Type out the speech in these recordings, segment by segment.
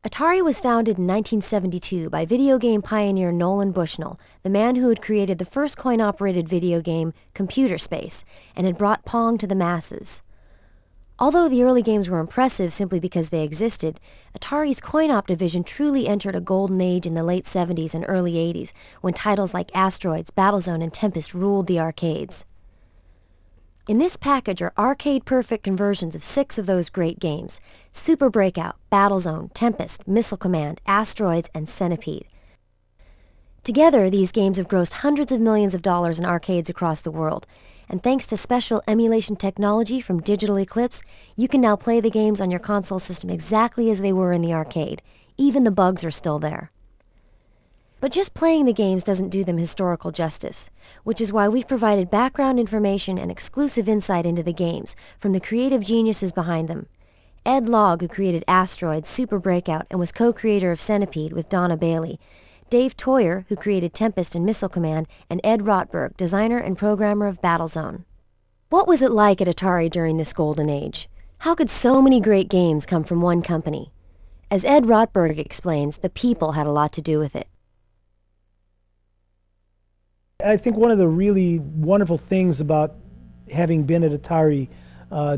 Atari was founded in 1972 by video game pioneer Nolan Bushnell, the man who had created the first coin-operated video game, Computer Space, and had brought Pong to the masses. Although the early games were impressive simply because they existed, Atari's coin-op division truly entered a golden age in the late 70s and early 80s, when titles like Asteroids, Battlezone, and Tempest ruled the arcades. In this package are arcade-perfect conversions of 6 of those great games: Super Breakout, Battlezone, Tempest, Missile Command, Asteroids, and Centipede. Together, these games have grossed hundreds of millions of dollars in arcades across the world, and thanks to special emulation technology from Digital Eclipse, you can now play the games on your console system exactly as they were in the arcade. Even the bugs are still there. But just playing the games doesn't do them historical justice, which is why we've provided background information and exclusive insight into the games from the creative geniuses behind them. Ed Logg, who created Asteroids, Super Breakout, and was co-creator of Centipede with Donna Bailey; Dave Theurer, who created Tempest and Missile Command; and Ed Rotberg, designer and programmer of Battlezone. What was it like at Atari during this golden age? How could so many great games come from one company? As Ed Rotberg explains, the people had a lot to do with it. I think one of the really wonderful things about having been at Atari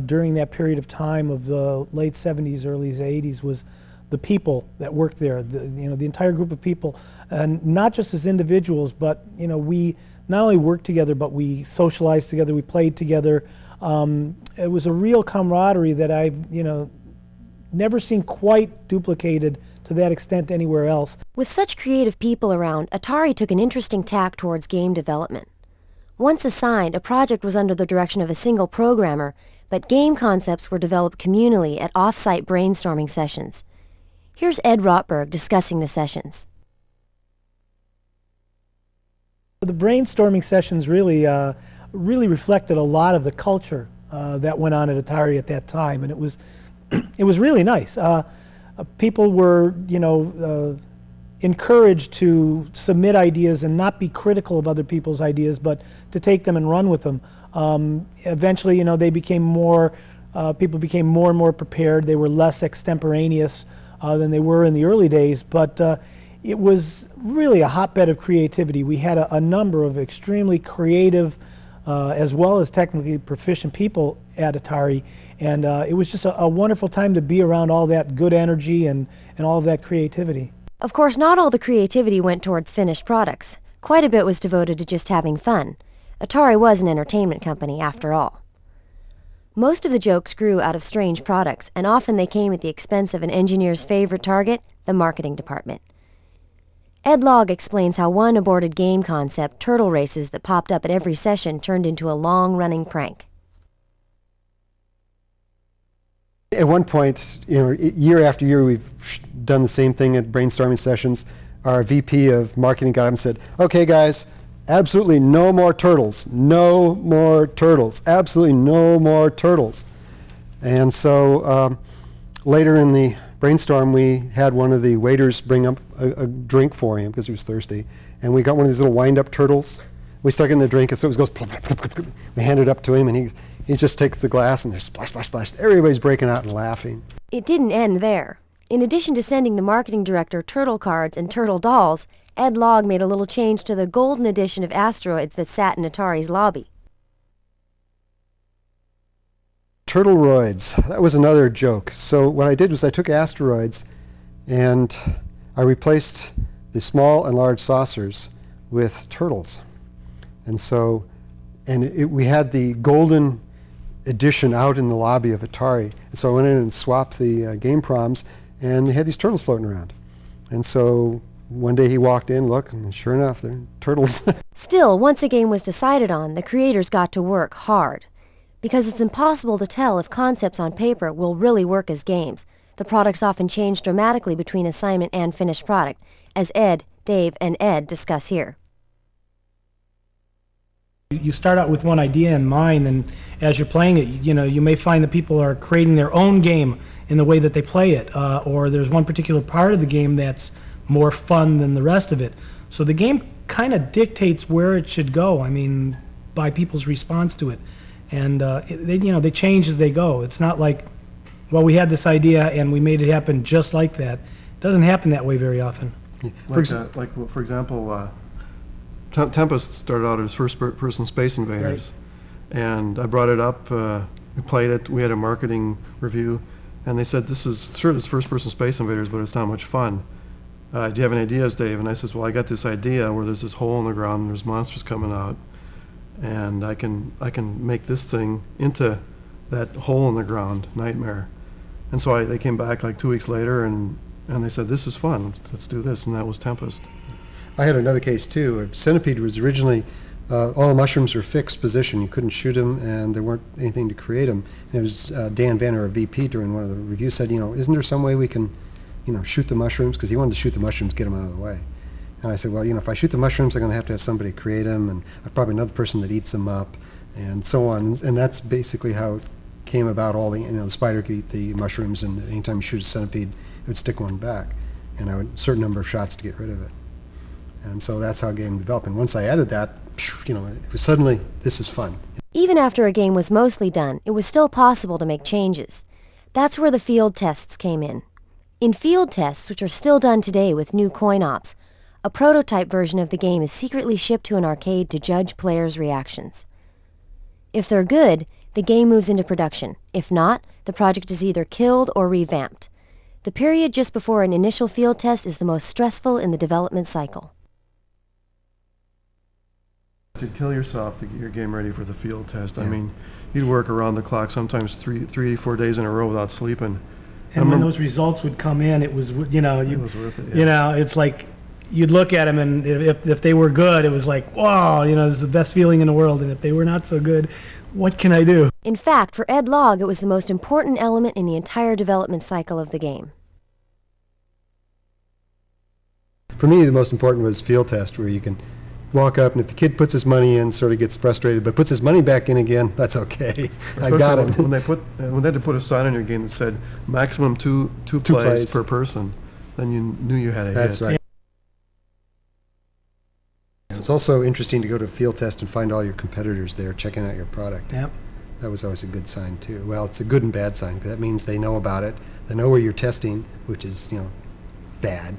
during that period of time of the late 70s, early 80s was the people that worked there, the entire group of people, and not just as individuals, but we not only worked together, but we socialized together, we played together. It was a real camaraderie that I've never seen quite duplicated to that extent anywhere else. With such creative people around, Atari took an interesting tack towards game development. Once assigned, a project was under the direction of a single programmer, but game concepts were developed communally at off-site brainstorming sessions. Here's Ed Rotberg discussing the sessions. The brainstorming sessions really reflected a lot of the culture that went on at Atari at that time, and it was really nice. People were, encouraged to submit ideas and not be critical of other people's ideas, but to take them and run with them. Eventually, they became people became more and more prepared. They were less extemporaneous than they were in the early days, but it was really a hotbed of creativity. We had a number of extremely creative, as well as technically proficient people at Atari, and it was just a wonderful time to be around all that good energy and all of that creativity. Of course, not all the creativity went towards finished products. Quite a bit was devoted to just having fun. Atari was an entertainment company, after all. Most of the jokes grew out of strange products, and often they came at the expense of an engineer's favorite target, the marketing department. Ed Logg explains how one aborted game concept, turtle races, that popped up at every session turned into a long-running prank. At one point, year after year, we've done the same thing at brainstorming sessions. Our VP of marketing got up and said, "Okay, guys, absolutely no more turtles. No more turtles. Absolutely no more turtles." And so later in the brainstorm, we had one of the waiters bring up a drink for him because he was thirsty, and we got one of these little wind-up turtles. We stuck it in the drink, and so it goes plop, plop, plop, plop, plop. We handed it up to him, and he just takes the glass, and there's splash, splash, splash. Everybody's breaking out and laughing. It didn't end there. In addition to sending the marketing director turtle cards and turtle dolls, Ed Logg made a little change to the golden edition of Asteroids that sat in Atari's lobby. Turtleroids, that was another joke. So what I did was I took Asteroids and I replaced the small and large saucers with turtles. And so, we had the golden edition out in the lobby of Atari. And so I went in and swapped the game proms, and they had these turtles floating around. And so one day he walked in, looked, and sure enough, they're turtles. Still, once a game was decided on, the creators got to work hard. Because it's impossible to tell if concepts on paper will really work as games. The products often change dramatically between assignment and finished product, as Ed, Dave, and Ed discuss here. You start out with one idea in mind, and as you're playing it, you may find that people are creating their own game in the way that they play it, or there's one particular part of the game that's more fun than the rest of it. So the game kind of dictates where it should go, by people's response to it. And they change as they go. It's not like, well, we had this idea and we made it happen just like that. It doesn't happen that way very often. Yeah. For example, Tempest started out as first-person Space Invaders, right. And I brought it up. We played it. We had a marketing review, and they said, "This is first-person Space Invaders, but it's not much fun. Do you have any ideas, Dave?" And I says, "Well, I got this idea where there's this hole in the ground and there's monsters coming out, and I can make this thing into that hole in the ground nightmare." And so they came back like 2 weeks later, and they said, "This is fun. Let's do this." And that was Tempest. I had another case too. Centipede was originally, all the mushrooms were fixed position. You couldn't shoot them, and there weren't anything to create them. And it was Dan Banner, a VP, during one of the reviews, said, "Isn't there some way we can, shoot the mushrooms?" Because he wanted to shoot the mushrooms, get them out of the way. And I said, well, if I shoot the mushrooms, I'm going to have somebody create them, and probably another person that eats them up, and so on. And that's basically how it came about. All the spider could eat the mushrooms, and anytime you shoot a centipede, it would stick one back, and a certain number of shots to get rid of it. And so that's how the game developed. And once I added that, it was suddenly, this is fun. Even after a game was mostly done, it was still possible to make changes. That's where the field tests came in. In field tests, which are still done today with new coin ops, a prototype version of the game is secretly shipped to an arcade to judge players' reactions. If they're good, the game moves into production. If not, the project is either killed or revamped. The period just before an initial field test is the most stressful in the development cycle. To kill yourself to get your game ready for the field test. Yeah. You'd work around the clock, sometimes 4 days in a row without sleeping. And when those results would come in, it was, it was worth it. Yeah. It's like you'd look at them, and if they were good, it was like, wow, this is the best feeling in the world. And if they were not so good, what can I do? In fact, for Ed Logg, it was the most important element in the entire development cycle of the game. For me, the most important was field test, where you can walk up, and if the kid puts his money in, sort of gets frustrated, but puts his money back in again, that's okay. I got it. When they had to put a sign on your game that said maximum two plays per person, then you knew you had a hit. That's right. It's also interesting to go to a field test and find all your competitors there checking out your product. Yep. That was always a good sign too. Well, it's a good and bad sign, because that means they know about it. They know where you're testing, which is, bad.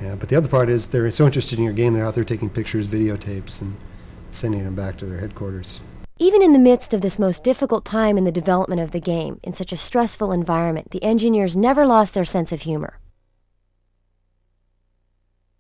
But the other part is they're so interested in your game, they're out there taking pictures, videotapes, and sending them back to their headquarters. Even in the midst of this most difficult time in the development of the game, in such a stressful environment, the engineers never lost their sense of humor.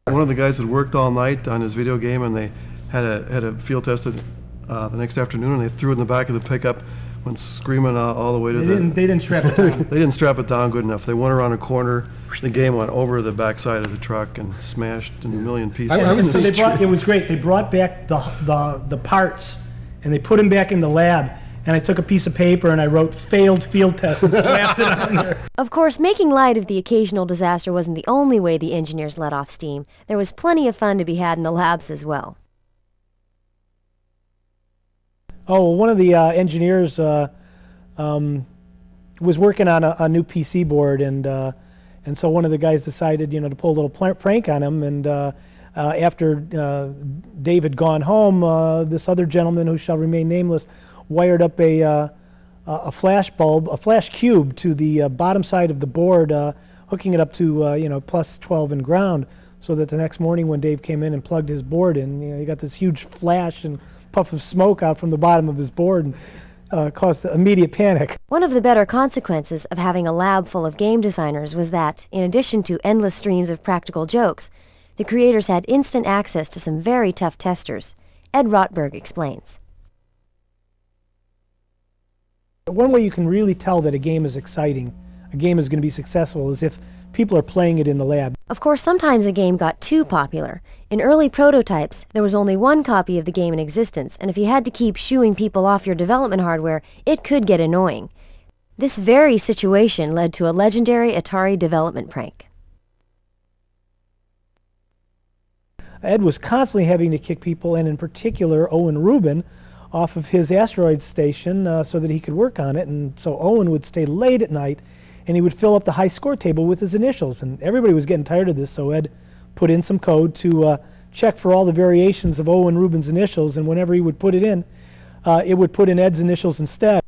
One of the guys had worked all night on his video game, and they had a field test the next afternoon, and they threw it in the back of the pickup, went screaming all the way to They didn't strap it down. They didn't strap it down good enough. They went around a corner. The game went over the backside of the truck and smashed into a million pieces. It was great. They brought back the parts, and they put them back in the lab. And I took a piece of paper and I wrote "failed field test" and slapped it on there. Of course, making light of the occasional disaster wasn't the only way the engineers let off steam. There was plenty of fun to be had in the labs as well. Oh, well, one of the engineers was working on a new PC board, and so one of the guys decided, to pull a little prank on him. And after Dave had gone home, this other gentleman, who shall remain nameless, wired up a flash bulb, a flash cube, to the bottom side of the board, hooking it up to plus 12 in ground, so that the next morning when Dave came in and plugged his board in, he got this huge flash and puff of smoke out from the bottom of his board, and caused immediate panic. One of the better consequences of having a lab full of game designers was that, in addition to endless streams of practical jokes, the creators had instant access to some very tough testers. Ed Rotberg explains. One way you can really tell that a game is exciting, a game is going to be successful is if people are playing it in the lab. Of course, sometimes a game got too popular. In early prototypes, there was only one copy of the game in existence, and if you had to keep shooing people off your development hardware, it could get annoying. This very situation led to a legendary Atari development prank. Ed was constantly having to kick people, and in particular Owen Rubin, off of his Asteroids station so that he could work on it. And so Owen would stay late at night, and he would fill up the high score table with his initials. And everybody was getting tired of this, so Ed put in some code to check for all the variations of Owen Rubin's initials, and whenever he would put it would put in Ed's initials instead.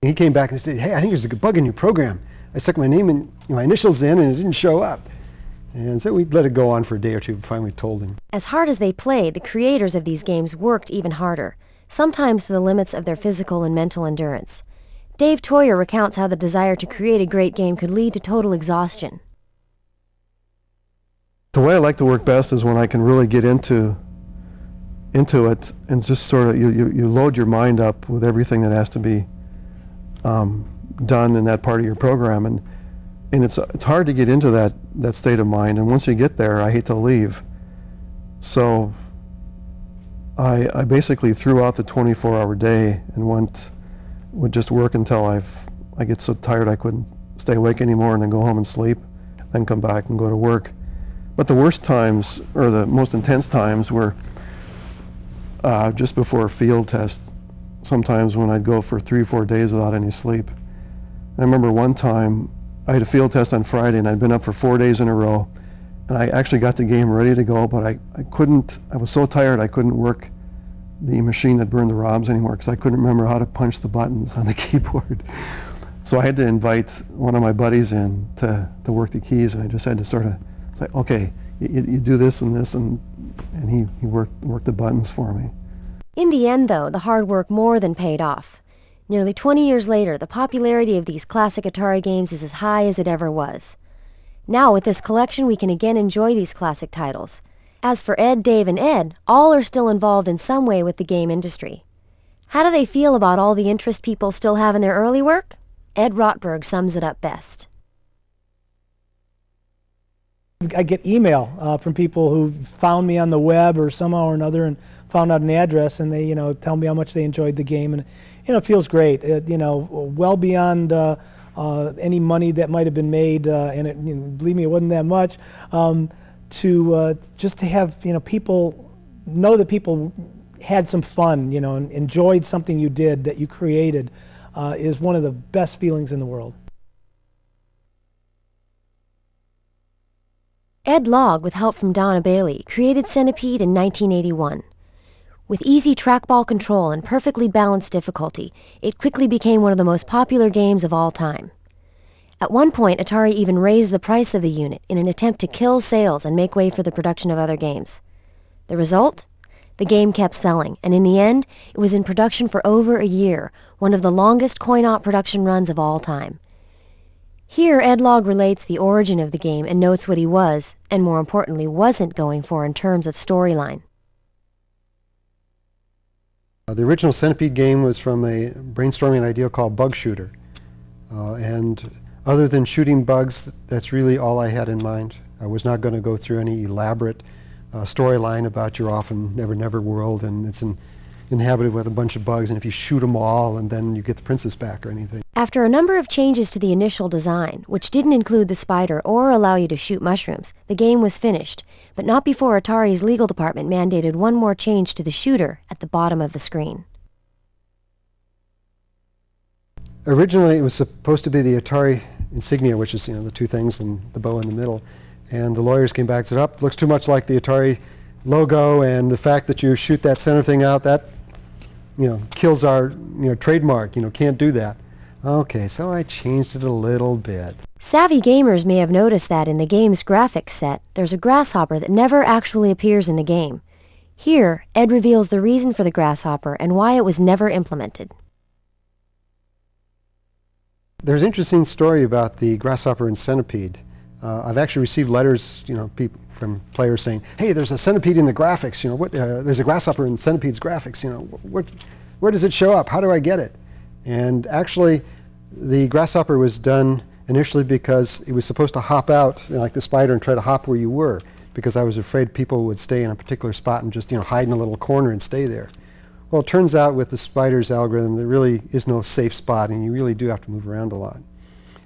He came back and said, hey, I think there's a bug in your program. I stuck my name and my initials in and it didn't show up. And so we let it go on for a day or two before we told him. As hard as they played, the creators of these games worked even harder, sometimes to the limits of their physical and mental endurance. Dave Theurer recounts how the desire to create a great game could lead to total exhaustion. The way I like to work best is when I can really get into it and just sort of, you load your mind up with everything that has to be done in that part of your program, and it's hard to get into that state of mind, and once you get there, I hate to leave. So I basically threw out the 24-hour day and would just work until I get so tired I couldn't stay awake anymore, and then go home and sleep, then come back and go to work. But the worst times, or the most intense times, were just before a field test, sometimes when I'd go for 3 or 4 days without any sleep. I remember one time I had a field test on Friday, and I'd been up for 4 days in a row, and I actually got the game ready to go, but I was so tired I couldn't work the machine that burned the ROMs anymore because I couldn't remember how to punch the buttons on the keyboard. So I had to invite one of my buddies in to work the keys, and I just had to sort of say, okay, you do this and this, and he worked the buttons for me. In the end, though, the hard work more than paid off. Nearly 20 years later, the popularity of these classic Atari games is as high as it ever was. Now, with this collection, we can again enjoy these classic titles. As for Ed, Dave, and Ed, all are still involved in some way with the game industry. How do they feel about all the interest people still have in their early work? Ed Rotberg sums it up best. I get email from people who found me on the web or somehow or another and found out an address, and they tell me how much they enjoyed the game, and it feels great. Well beyond any money that might have been made, and believe me, it wasn't that much. Just to have people know that people had some fun, and enjoyed something you did that you created, is one of the best feelings in the world. Ed Logg, with help from Donna Bailey, created Centipede in 1981. With easy trackball control and perfectly balanced difficulty, it quickly became one of the most popular games of all time. At one point, Atari even raised the price of the unit in an attempt to kill sales and make way for the production of other games. The result? The game kept selling, and in the end, it was in production for over a year, one of the longest coin-op production runs of all time. Here, Ed Logg relates the origin of the game and notes what he was, and more importantly, wasn't going for in terms of storyline. The original Centipede game was from a brainstorming idea called Bug Shooter. And other than shooting bugs, that's really all I had in mind. I was not going to go through any elaborate storyline about you're off in Never Never World and it's inhabited with a bunch of bugs, and if you shoot them all and then you get the princess back or anything. After a number of changes to the initial design, which didn't include the spider or allow you to shoot mushrooms, the game was finished, but not before Atari's legal department mandated one more change to the shooter at the bottom of the screen. Originally, it was supposed to be the Atari insignia, which is the two things and the bow in the middle. And the lawyers came back and said, "Oh, looks too much like the Atari logo, and the fact that you shoot that center thing out, that kills our trademark. Can't do that." Okay, so I changed it a little bit. Savvy gamers may have noticed that in the game's graphics set, there's a grasshopper that never actually appears in the game. Here, Ed reveals the reason for the grasshopper and why it was never implemented. There's an interesting story about the grasshopper and Centipede. I've actually received letters, from players saying, "Hey, there's a Centipede in the graphics. There's a grasshopper in Centipede's graphics. Where does it show up? How do I get it?" And actually, the grasshopper was done initially because it was supposed to hop out, like the spider, and try to hop where you were, because I was afraid people would stay in a particular spot and just hide in a little corner and stay there. Well, it turns out with the spider's algorithm, there really is no safe spot, and you really do have to move around a lot.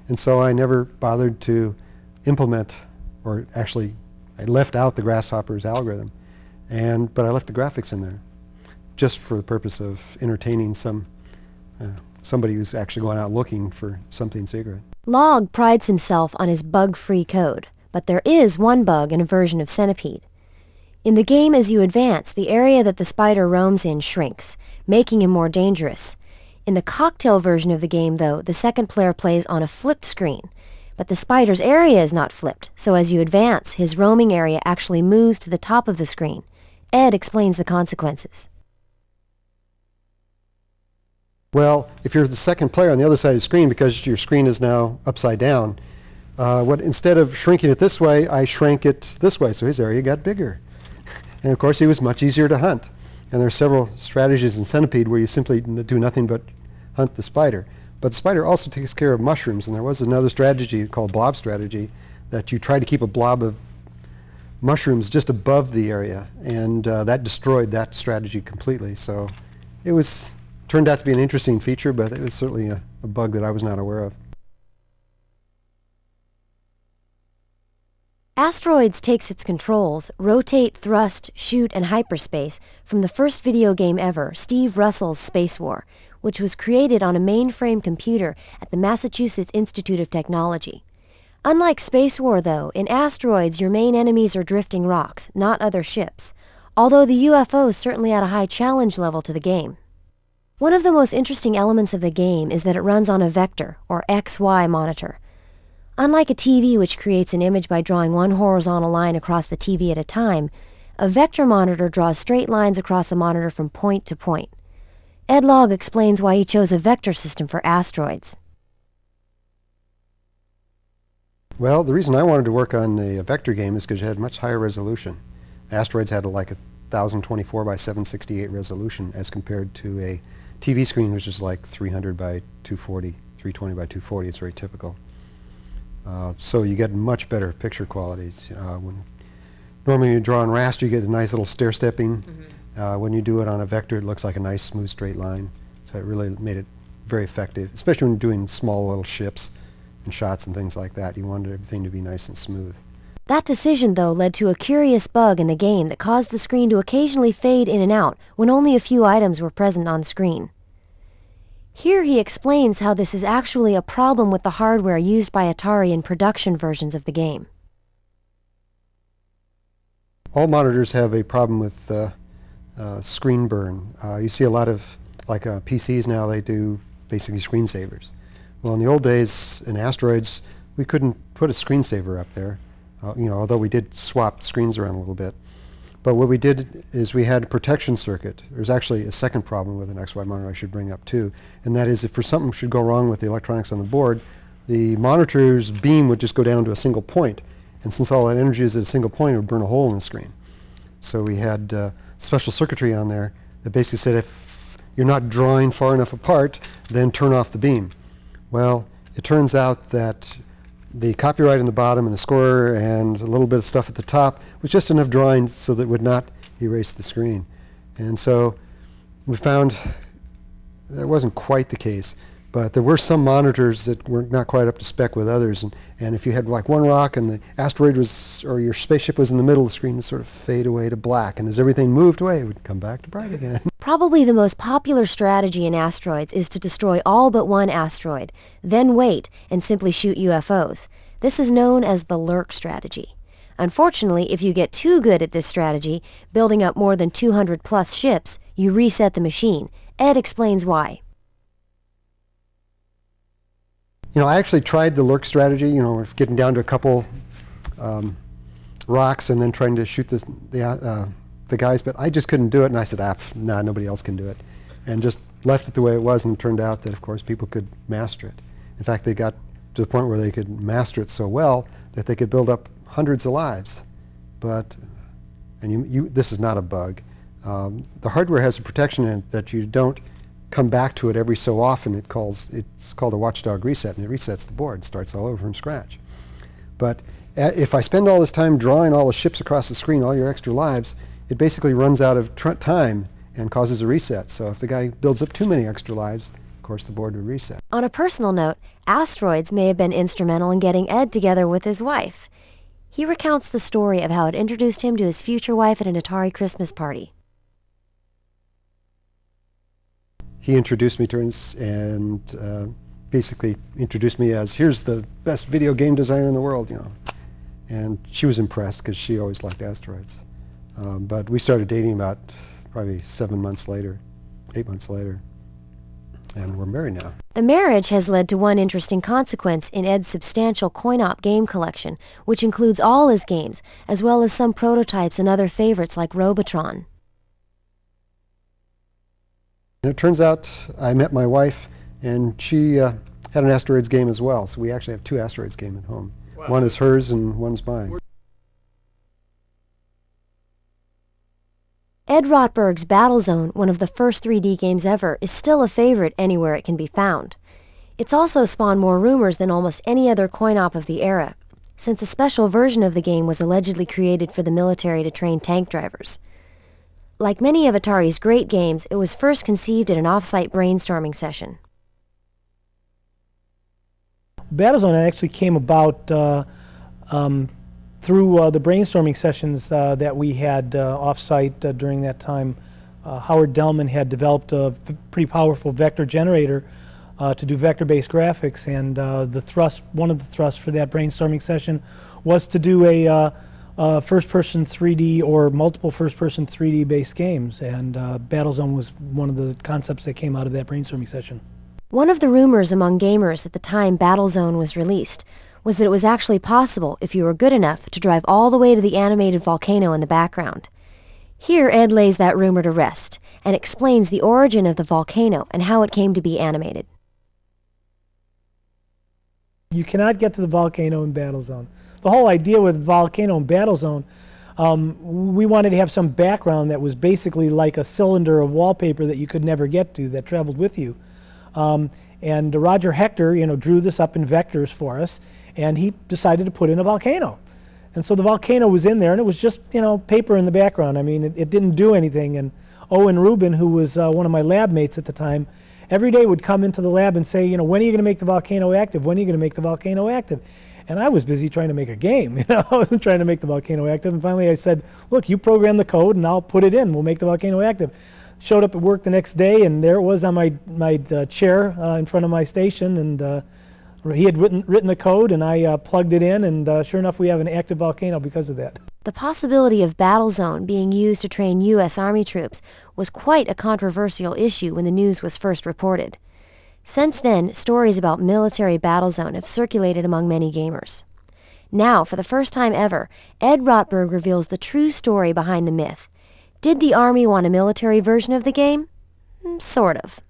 And so I never bothered to implement, or actually, I left out the grasshopper's algorithm, but I left the graphics in there, just for the purpose of entertaining somebody who's actually going out looking for something secret. Logg prides himself on his bug-free code, but there is one bug in a version of Centipede. In the game, as you advance, the area that the spider roams in shrinks, making him more dangerous. In the cocktail version of the game, though, the second player plays on a flipped screen, but the spider's area is not flipped, so as you advance, his roaming area actually moves to the top of the screen. Ed explains the consequences. Well, if you're the second player on the other side of the screen, because your screen is now upside down, instead of shrinking it this way, I shrank it this way, so his area got bigger. And of course, he was much easier to hunt. And there are several strategies in Centipede where you simply do nothing but hunt the spider. But the spider also takes care of mushrooms, and there was another strategy called blob strategy, that you try to keep a blob of mushrooms just above the area, and that destroyed that strategy completely. So it turned out to be an interesting feature, but it was certainly a bug that I was not aware of. Asteroids takes its controls, rotate, thrust, shoot, and hyperspace from the first video game ever, Steve Russell's Space War, which was created on a mainframe computer at the Massachusetts Institute of Technology. Unlike Space War, though, in Asteroids your main enemies are drifting rocks, not other ships, although the UFOs certainly add a high challenge level to the game. One of the most interesting elements of the game is that it runs on a vector, or XY monitor. Unlike a TV which creates an image by drawing one horizontal line across the TV at a time, a vector monitor draws straight lines across the monitor from point to point. Ed Logg explains why he chose a vector system for Asteroids. Well, the reason I wanted to work on a vector game is because you had much higher resolution. Asteroids had like 1024 by 768 resolution as compared to a TV screen, which is like 300 by 240, 320 by 240. It's very typical. So you get much better picture qualities. Normally you draw on raster, you get a nice little stair-stepping. When you do it on a vector, it looks like a nice, smooth, straight line. So it really made it very effective, especially when you're doing small little ships and shots and things like that. You wanted everything to be nice and smooth. That decision, though, led to a curious bug in the game that caused the screen to occasionally fade in and out when only a few items were present on screen. Here he explains how this is actually a problem with the hardware used by Atari in production versions of the game. All monitors have a problem with screen burn. You see a lot of, like PCs now, they do basically screensavers. Well, in the old days, in Asteroids, we couldn't put a screensaver up there, although we did swap screens around a little bit. But what we did is we had a protection circuit. There's actually a second problem with an XY monitor I should bring up too, and that is if something should go wrong with the electronics on the board, the monitor's beam would just go down to a single point, and since all that energy is at a single point, it would burn a hole in the screen. So we had special circuitry on there that basically said if you're not drawing far enough apart, then turn off the beam. Well, it turns out that the copyright in the bottom and the score and a little bit of stuff at the top was just enough drawing so that it would not erase the screen. And so we found that wasn't quite the case, but there were some monitors that were not quite up to spec with others, and if you had like one rock and the asteroid was, or your spaceship was in the middle of the screen, it would sort of fade away to black, and as everything moved away, it would come back to bright again. Probably the most popular strategy in Asteroids is to destroy all but one asteroid, then wait and simply shoot UFOs. This is known as the lurk strategy. Unfortunately, if you get too good at this strategy, building up more than 200 plus ships, you reset the machine. Ed explains why. I actually tried the lurk strategy, getting down to a couple rocks and then trying to shoot the guys, but I just couldn't do it, and I said, nah, nobody else can do it, and just left it the way it was, and it turned out that, of course, people could master it. In fact, they got to the point where they could master it so well that they could build up hundreds of lives. But, and this is not a bug, the hardware has a protection in it that you don't come back to it every so often. It's called a watchdog reset, and it resets the board, starts all over from scratch. But if I spend all this time drawing all the ships across the screen, all your extra lives, it basically runs out of time and causes a reset. So if the guy builds up too many extra lives, of course the board would reset. On a personal note, Asteroids may have been instrumental in getting Ed together with his wife. He recounts the story of how it introduced him to his future wife at an Atari Christmas party. He introduced me to her and basically introduced me as, here's the best video game designer in the world, you know. And she was impressed because she always liked Asteroids. But we started dating about probably 7 months later, 8 months later, and we're married now. The marriage has led to one interesting consequence in Ed's substantial coin-op game collection, which includes all his games, as well as some prototypes and other favorites like Robotron. And it turns out I met my wife, and she had an Asteroids game as well, so we actually have 2 Asteroids games at home. Wow. One is hers and one's mine. Ed Rotberg's Battlezone, one of the first 3D games ever, is still a favorite anywhere it can be found. It's also spawned more rumors than almost any other coin-op of the era, since a special version of the game was allegedly created for the military to train tank drivers. Like many of Atari's great games, it was first conceived at an off-site brainstorming session. Battlezone actually came about through the brainstorming sessions that we had off-site during that time. Howard Delman had developed a pretty powerful vector generator to do vector-based graphics, and one of the thrusts for that brainstorming session was to do a first-person 3D or multiple first-person 3D-based games, and Battlezone was one of the concepts that came out of that brainstorming session. One of the rumors among gamers at the time Battlezone was released was that it was actually possible, if you were good enough, to drive all the way to the animated volcano in the background. Here Ed lays that rumor to rest and explains the origin of the volcano and how it came to be animated. You cannot get to the volcano in Battlezone. The whole idea with volcano in Battlezone, we wanted to have some background that was basically like a cylinder of wallpaper that you could never get to, that traveled with you. And Roger Hector, drew this up in vectors for us, and he decided to put in a volcano. And so the volcano was in there, and it was just, paper in the background. I mean, it didn't do anything. And Owen Rubin, who was one of my lab mates at the time, every day would come into the lab and say, when are you going to make the volcano active? When are you going to make the volcano active? And I was busy trying to make a game. I wasn't trying to make the volcano active. And finally I said, look, you program the code, and I'll put it in. We'll make the volcano active. Showed up at work the next day, and there it was on my chair in front of my station, and he had written the code, and I plugged it in, and sure enough, we have an active volcano because of that. The possibility of Battlezone being used to train U.S. Army troops was quite a controversial issue when the news was first reported. Since then, stories about military Battlezone have circulated among many gamers. Now, for the first time ever, Ed Rotberg reveals the true story behind the myth. Did the Army want a military version of the game? Sort of.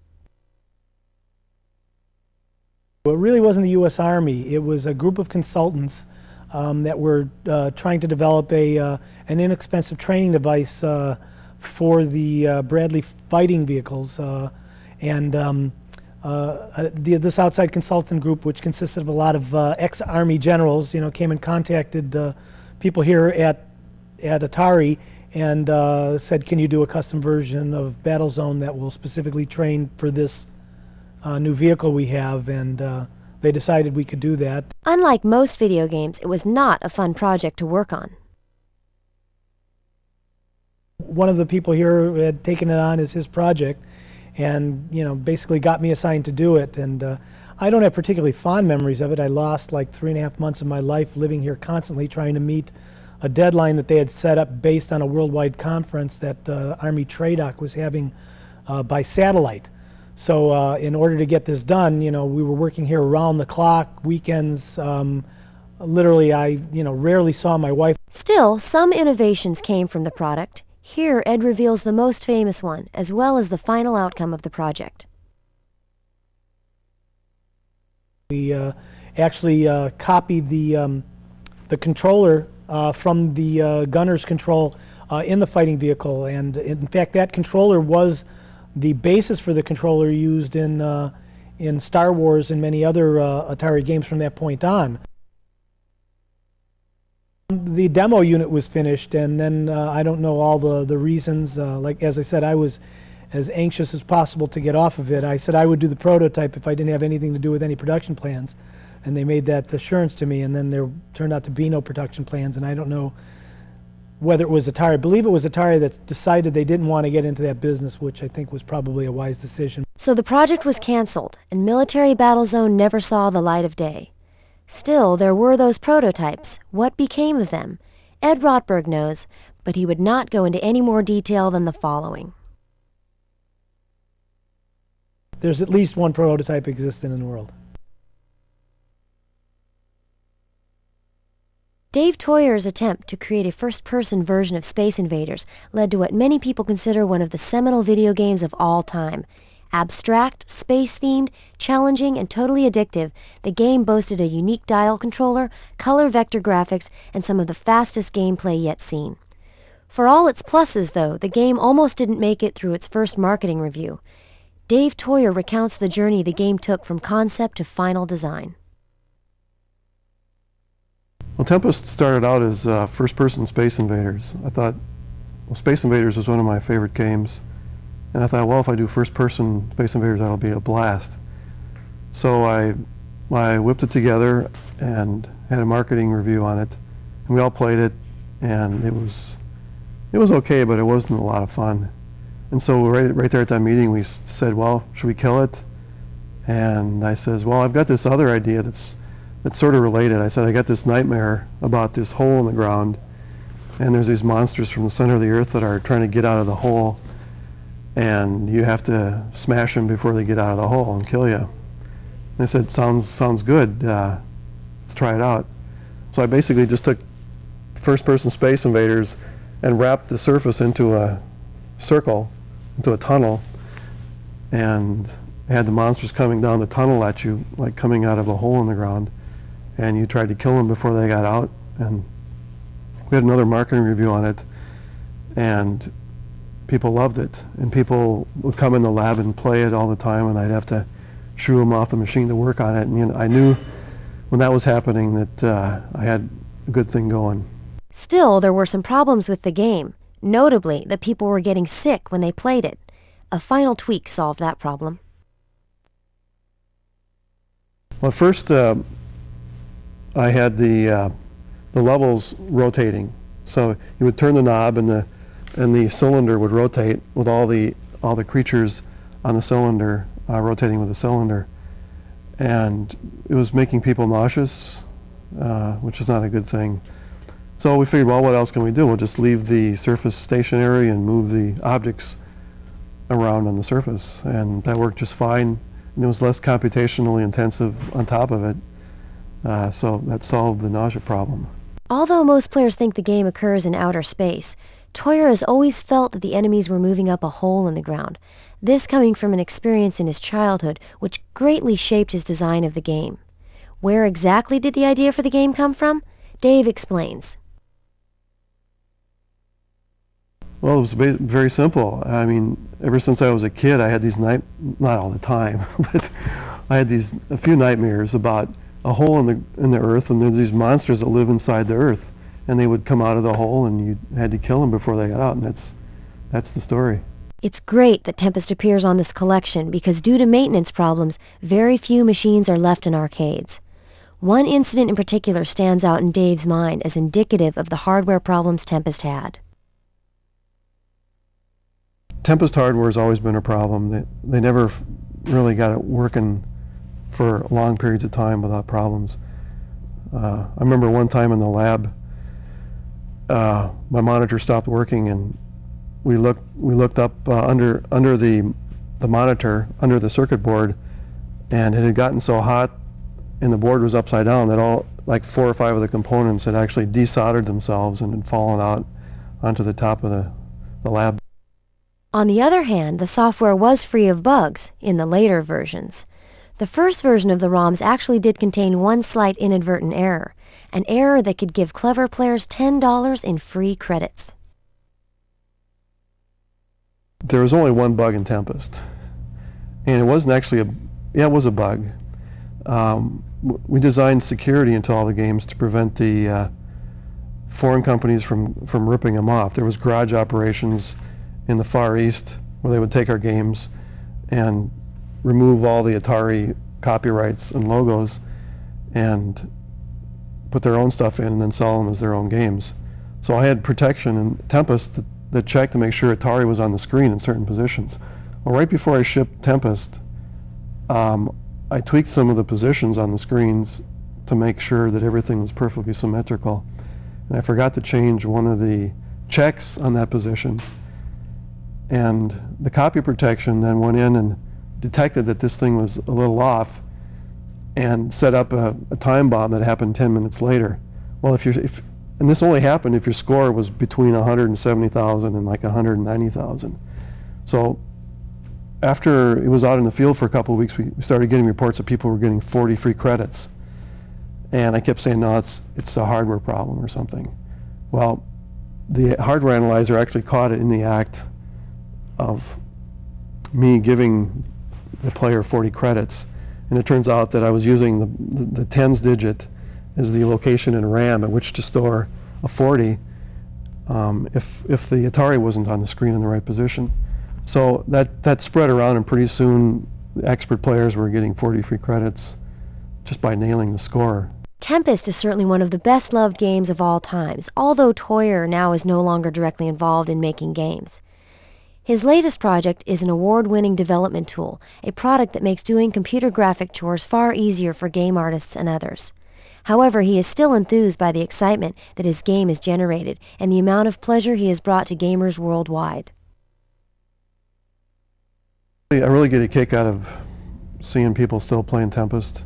Well, it really wasn't the U.S. Army. It was a group of consultants that were trying to develop an inexpensive training device for the Bradley fighting vehicles. This outside consultant group, which consisted of a lot of ex-Army generals, came and contacted people here at Atari and said, can you do a custom version of Battlezone that will specifically train for this new vehicle we have, and they decided we could do that. Unlike most video games, it was not a fun project to work on. One of the people here had taken it on as his project, and basically got me assigned to do it. And I don't have particularly fond memories of it. I lost like 3.5 months of my life living here constantly trying to meet a deadline that they had set up based on a worldwide conference that Army TRADOC was having by satellite. So in order to get this done, we were working here around the clock, weekends. Literally, I rarely saw my wife. Still, some innovations came from the product. Here, Ed reveals the most famous one, as well as the final outcome of the project. We actually copied the controller from the gunner's control in the fighting vehicle, and in fact that controller was the basis for the controller used in Star Wars and many other Atari games from that point on. The demo unit was finished, and then I don't know all the reasons. Like, as I said, I was as anxious as possible to get off of it. I said I would do the prototype if I didn't have anything to do with any production plans, and they made that assurance to me, and then there turned out to be no production plans, and I don't know whether it was Atari. I believe it was Atari that decided they didn't want to get into that business, which I think was probably a wise decision. So the project was canceled, and military Battlezone never saw the light of day. Still, there were those prototypes. What became of them? Ed Rotberg knows, but he would not go into any more detail than the following. There's at least one prototype existing in the world. Dave Theurer's attempt to create a first-person version of Space Invaders led to what many people consider one of the seminal video games of all time. Abstract, space-themed, challenging, and totally addictive, the game boasted a unique dial controller, color vector graphics, and some of the fastest gameplay yet seen. For all its pluses, though, the game almost didn't make it through its first marketing review. Dave Theurer recounts the journey the game took from concept to final design. Well, Tempest started out as first-person Space Invaders. I thought, well, Space Invaders was one of my favorite games. And I thought, well, if I do first-person Space Invaders, that'll be a blast. So I whipped it together and had a marketing review on it. And we all played it, and it was okay, but it wasn't a lot of fun. And so right there at that meeting, we said, well, should we kill it? And I says, well, I've got this other idea that's sort of related. I said, I got this nightmare about this hole in the ground, and there's these monsters from the center of the earth that are trying to get out of the hole, and you have to smash them before they get out of the hole and kill you. And they said, sounds good. Let's try it out. So I basically just took first-person Space Invaders and wrapped the surface into a circle, into a tunnel, and had the monsters coming down the tunnel at you, like coming out of a hole in the ground, and you tried to kill them before they got out. And we had another marketing review on it, and people loved it, and people would come in the lab and play it all the time, and I'd have to shoo them off the machine to work on it. And you know, I knew when that was happening that I had a good thing going. Still, there were some problems with the game. Notably, that people were getting sick when they played it. A final tweak solved that problem. Well, at first, I had the levels rotating. So you would turn the knob, and the cylinder would rotate with all the creatures on the cylinder rotating with the cylinder, and it was making people nauseous, which is not a good thing. So we figured, well, what else can we do? We'll just leave the surface stationary and move the objects around on the surface, and that worked just fine. And it was less computationally intensive on top of it, so that solved the nausea problem. Although most players think the game occurs in outer space, Theurer has always felt that the enemies were moving up a hole in the ground, this coming from an experience in his childhood which greatly shaped his design of the game. Where exactly did the idea for the game come from? Dave explains. Well, it was very simple. I mean, ever since I was a kid, I had these not all the time, but I had a few nightmares about a hole in the earth, and there's these monsters that live inside the earth, and they would come out of the hole, and you had to kill them before they got out, and that's the story. It's great that Tempest appears on this collection because due to maintenance problems, very few machines are left in arcades. One incident in particular stands out in Dave's mind as indicative of the hardware problems Tempest had. Tempest hardware has always been a problem. They never really got it working for long periods of time without problems. I remember one time in the lab, my monitor stopped working, and we looked up under the monitor, under the circuit board, and it had gotten so hot and the board was upside down that all, like 4 or 5 of the components had actually desoldered themselves and had fallen out onto the top of the lab. On the other hand, the software was free of bugs in the later versions. The first version of the ROMs actually did contain one slight inadvertent error, an error that could give clever players $10 in free credits. There was only one bug in Tempest, and it wasn't actually it was a bug. We designed security into all the games to prevent the foreign companies from ripping them off. There was garage operations in the Far East where they would take our games and remove all the Atari copyrights and logos and put their own stuff in and then sell them as their own games. So I had protection in Tempest that checked to make sure Atari was on the screen in certain positions. Well, right before I shipped Tempest, I tweaked some of the positions on the screens to make sure that everything was perfectly symmetrical. And I forgot to change one of the checks on that position. And the copy protection then went in and detected that this thing was a little off and set up a time bomb that happened 10 minutes later. Well, and this only happened if your score was between 170,000 and like 190,000. So after it was out in the field for a couple of weeks, we started getting reports that people were getting 40 free credits. And I kept saying, no, it's a hardware problem or something. Well, the hardware analyzer actually caught it in the act of me giving the player 40 credits. And it turns out that I was using the tens digit as the location in RAM at which to store a 40 if the Atari wasn't on the screen in the right position. So that spread around, and pretty soon the expert players were getting 40 free credits just by nailing the score. Tempest is certainly one of the best-loved games of all times, although Theurer now is no longer directly involved in making games. His latest project is an award-winning development tool, a product that makes doing computer graphic chores far easier for game artists and others. However, he is still enthused by the excitement that his game has generated and the amount of pleasure he has brought to gamers worldwide. I really get a kick out of seeing people still playing Tempest.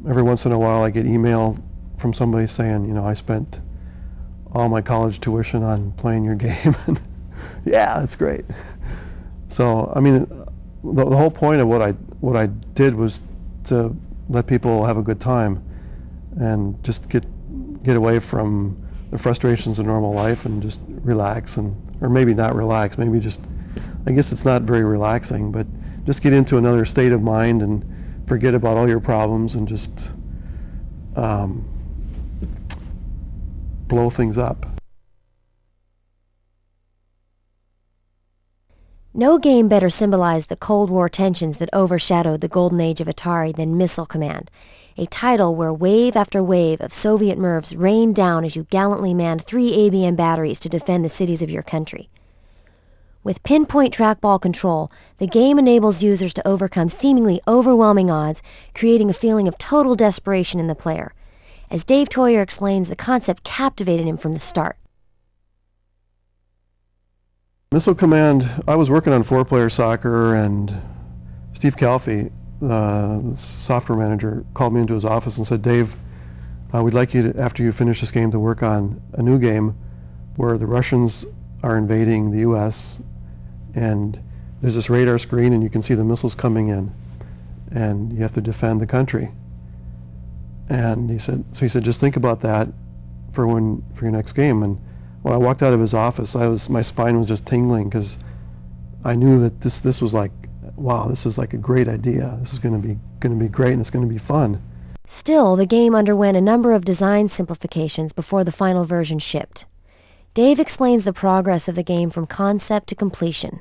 Every once in a while I get email from somebody saying, you know, I spent all my college tuition on playing your game. Yeah, that's great. So, I mean, the whole point of what I did was to let people have a good time and just get away from the frustrations of normal life and just relax, or maybe not relax, maybe just, I guess it's not very relaxing, but just get into another state of mind and forget about all your problems and just blow things up. No game better symbolized the Cold War tensions that overshadowed the Golden Age of Atari than Missile Command, a title where wave after wave of Soviet MIRVs rained down as you gallantly manned 3 ABM batteries to defend the cities of your country. With pinpoint trackball control, the game enables users to overcome seemingly overwhelming odds, creating a feeling of total desperation in the player. As Dave Theurer explains, the concept captivated him from the start. Missile Command, I was working on 4-player soccer, and Steve Calfee, the software manager, called me into his office and said, Dave, we'd like you to, after you finish this game, to work on a new game where the Russians are invading the U.S. and there's this radar screen and you can see the missiles coming in and you have to defend the country. And he said, just think about that for your next game. And when I walked out of his office, my spine was just tingling because I knew that this was like, wow, this is like a great idea. This is going to be great, and it's going to be fun. Still, the game underwent a number of design simplifications before the final version shipped. Dave explains the progress of the game from concept to completion.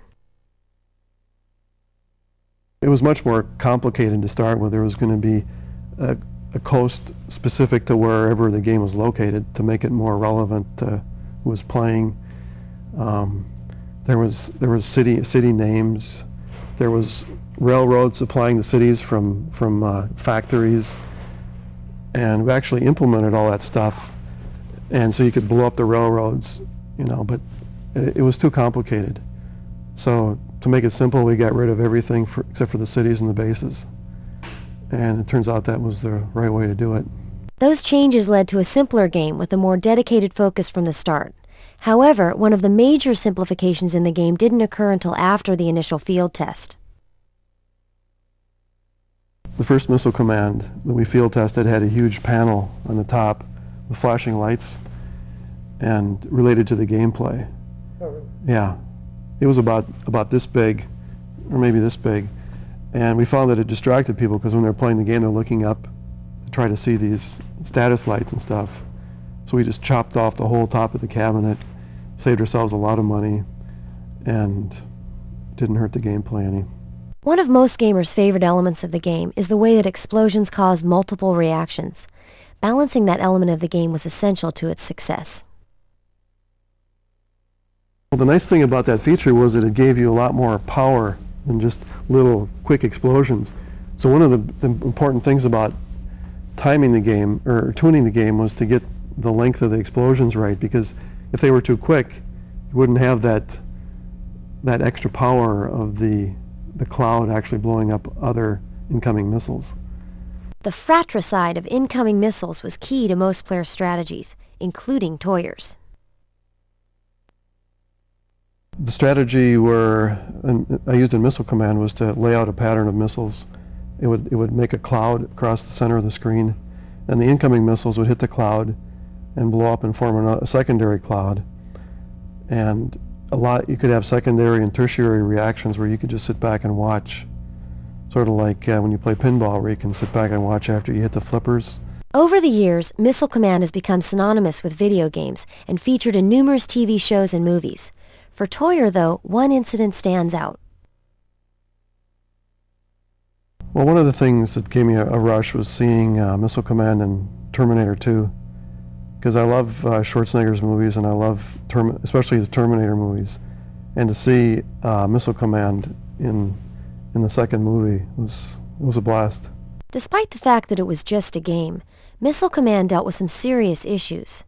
It was much more complicated to start with. There was going to be a coast specific to wherever the game was located to make it more relevant to who was playing. There was city names. There was railroads supplying the cities from factories, and we actually implemented all that stuff. And so you could blow up the railroads, but it was too complicated. So to make it simple, we got rid of everything except for the cities and the bases. And it turns out that was the right way to do it. Those changes led to a simpler game with a more dedicated focus from the start. However, one of the major simplifications in the game didn't occur until after the initial field test. The first Missile Command that we field tested had a huge panel on the top with flashing lights and related to the gameplay. Oh, really? Yeah. It was about this big, or maybe this big, and we found that it distracted people because when they're playing the game, they're looking up to try to see these status lights and stuff. So we just chopped off the whole top of the cabinet, saved ourselves a lot of money, and didn't hurt the gameplay any. One of most gamers' favorite elements of the game is the way that explosions cause multiple reactions. Balancing that element of the game was essential to its success. Well, the nice thing about that feature was that it gave you a lot more power than just little quick explosions. So one of the important things about timing the game, or tuning the game, was to get the length of the explosions right, because if they were too quick, you wouldn't have that extra power of the cloud actually blowing up other incoming missiles. The fratricide of incoming missiles was key to most player strategies, including Theurer's. The strategy I used in Missile Command was to lay out a pattern of missiles. It would make a cloud across the center of the screen, and the incoming missiles would hit the cloud and blow up and form a secondary cloud. And you could have secondary and tertiary reactions where you could just sit back and watch, sort of like when you play pinball, where you can sit back and watch after you hit the flippers. Over the years, Missile Command has become synonymous with video games and featured in numerous TV shows and movies. For Theurer, though, one incident stands out. Well, one of the things that gave me a rush was seeing Missile Command in Terminator 2, because I love Schwarzenegger's movies, and I love especially his Terminator movies. And to see Missile Command in the second movie was a blast. Despite the fact that it was just a game, Missile Command dealt with some serious issues.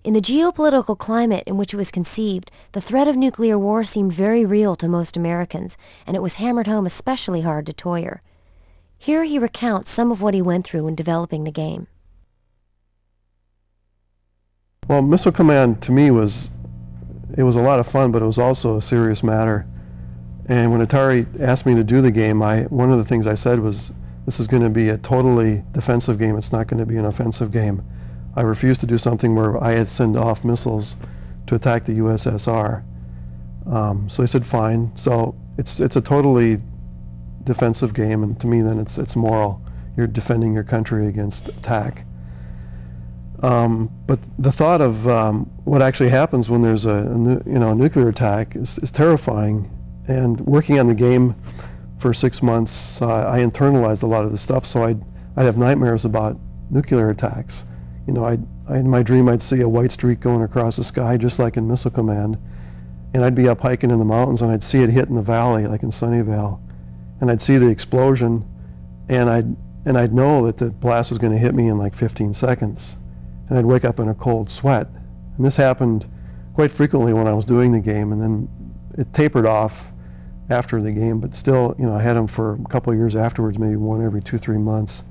In the geopolitical climate in which it was conceived, the threat of nuclear war seemed very real to most Americans, and it was hammered home especially hard to Theurer. Here he recounts some of what he went through in developing the game. Well, Missile Command to me was a lot of fun, but it was also a serious matter. And when Atari asked me to do the game, one of the things I said was, this is going to be a totally defensive game. It's not going to be an offensive game. I refused to do something where I had sent off missiles to attack the USSR. So they said fine. So it's a totally defensive game, and to me then it's moral. You're defending your country against attack. But the thought of what actually happens when there's a nuclear attack is terrifying. And working on the game for 6 months, I internalized a lot of the stuff. So I'd have nightmares about nuclear attacks. In my dream I'd see a white streak going across the sky, just like in Missile Command, and I'd be up hiking in the mountains, and I'd see it hit in the valley, like in Sunnyvale, and I'd see the explosion, and I'd know that the blast was going to hit me in like 15 seconds, and I'd wake up in a cold sweat. And this happened quite frequently when I was doing the game, and then it tapered off after the game, but still, I had them for a couple of years afterwards, maybe one every 2-3 months.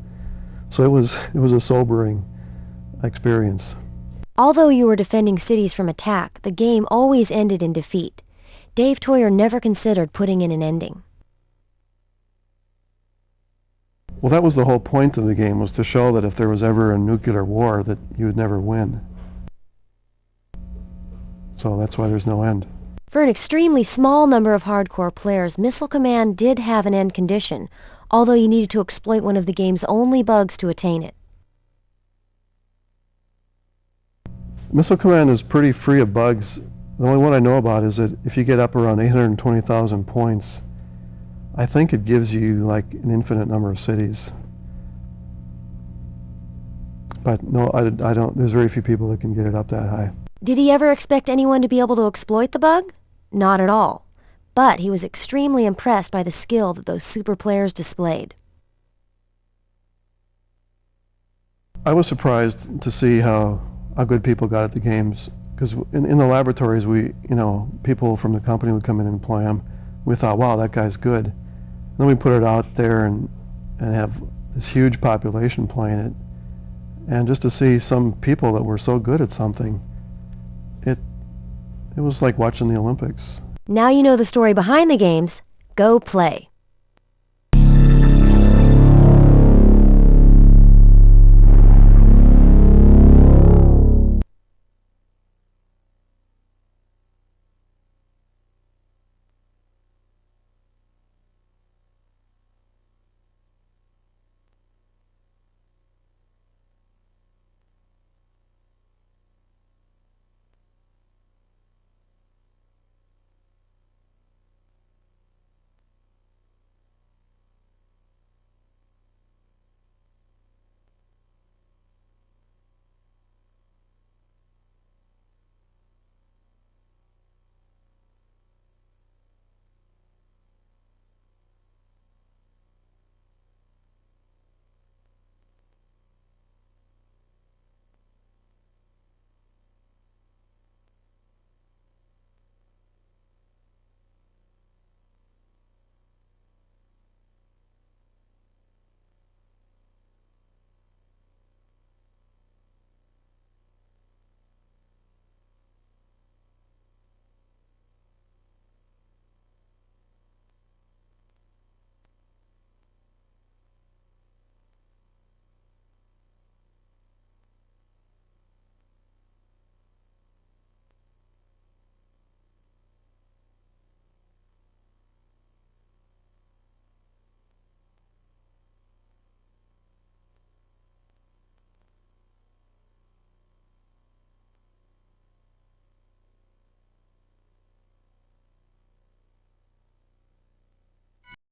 So it was a sobering experience. Although you were defending cities from attack, the game always ended in defeat. Dave Theurer never considered putting in an ending. Well, that was the whole point of the game, was to show that if there was ever a nuclear war, that you would never win. So that's why there's no end. For an extremely small number of hardcore players, Missile Command did have an end condition, although you needed to exploit one of the game's only bugs to attain it. Missile Command is pretty free of bugs. The only one I know about is that if you get up around 820,000 points, I think it gives you like an infinite number of cities. But no, I don't, there's very few people that can get it up that high. Did he ever expect anyone to be able to exploit the bug? Not at all. But he was extremely impressed by the skill that those super players displayed. I was surprised to see how good people got at the games, because in the laboratories, people from the company would come in and play them. We thought, wow, that guy's good. And then we put it out there and have this huge population playing it. And just to see some people that were so good at something, it was like watching the Olympics. Now you know the story behind the games. Go play.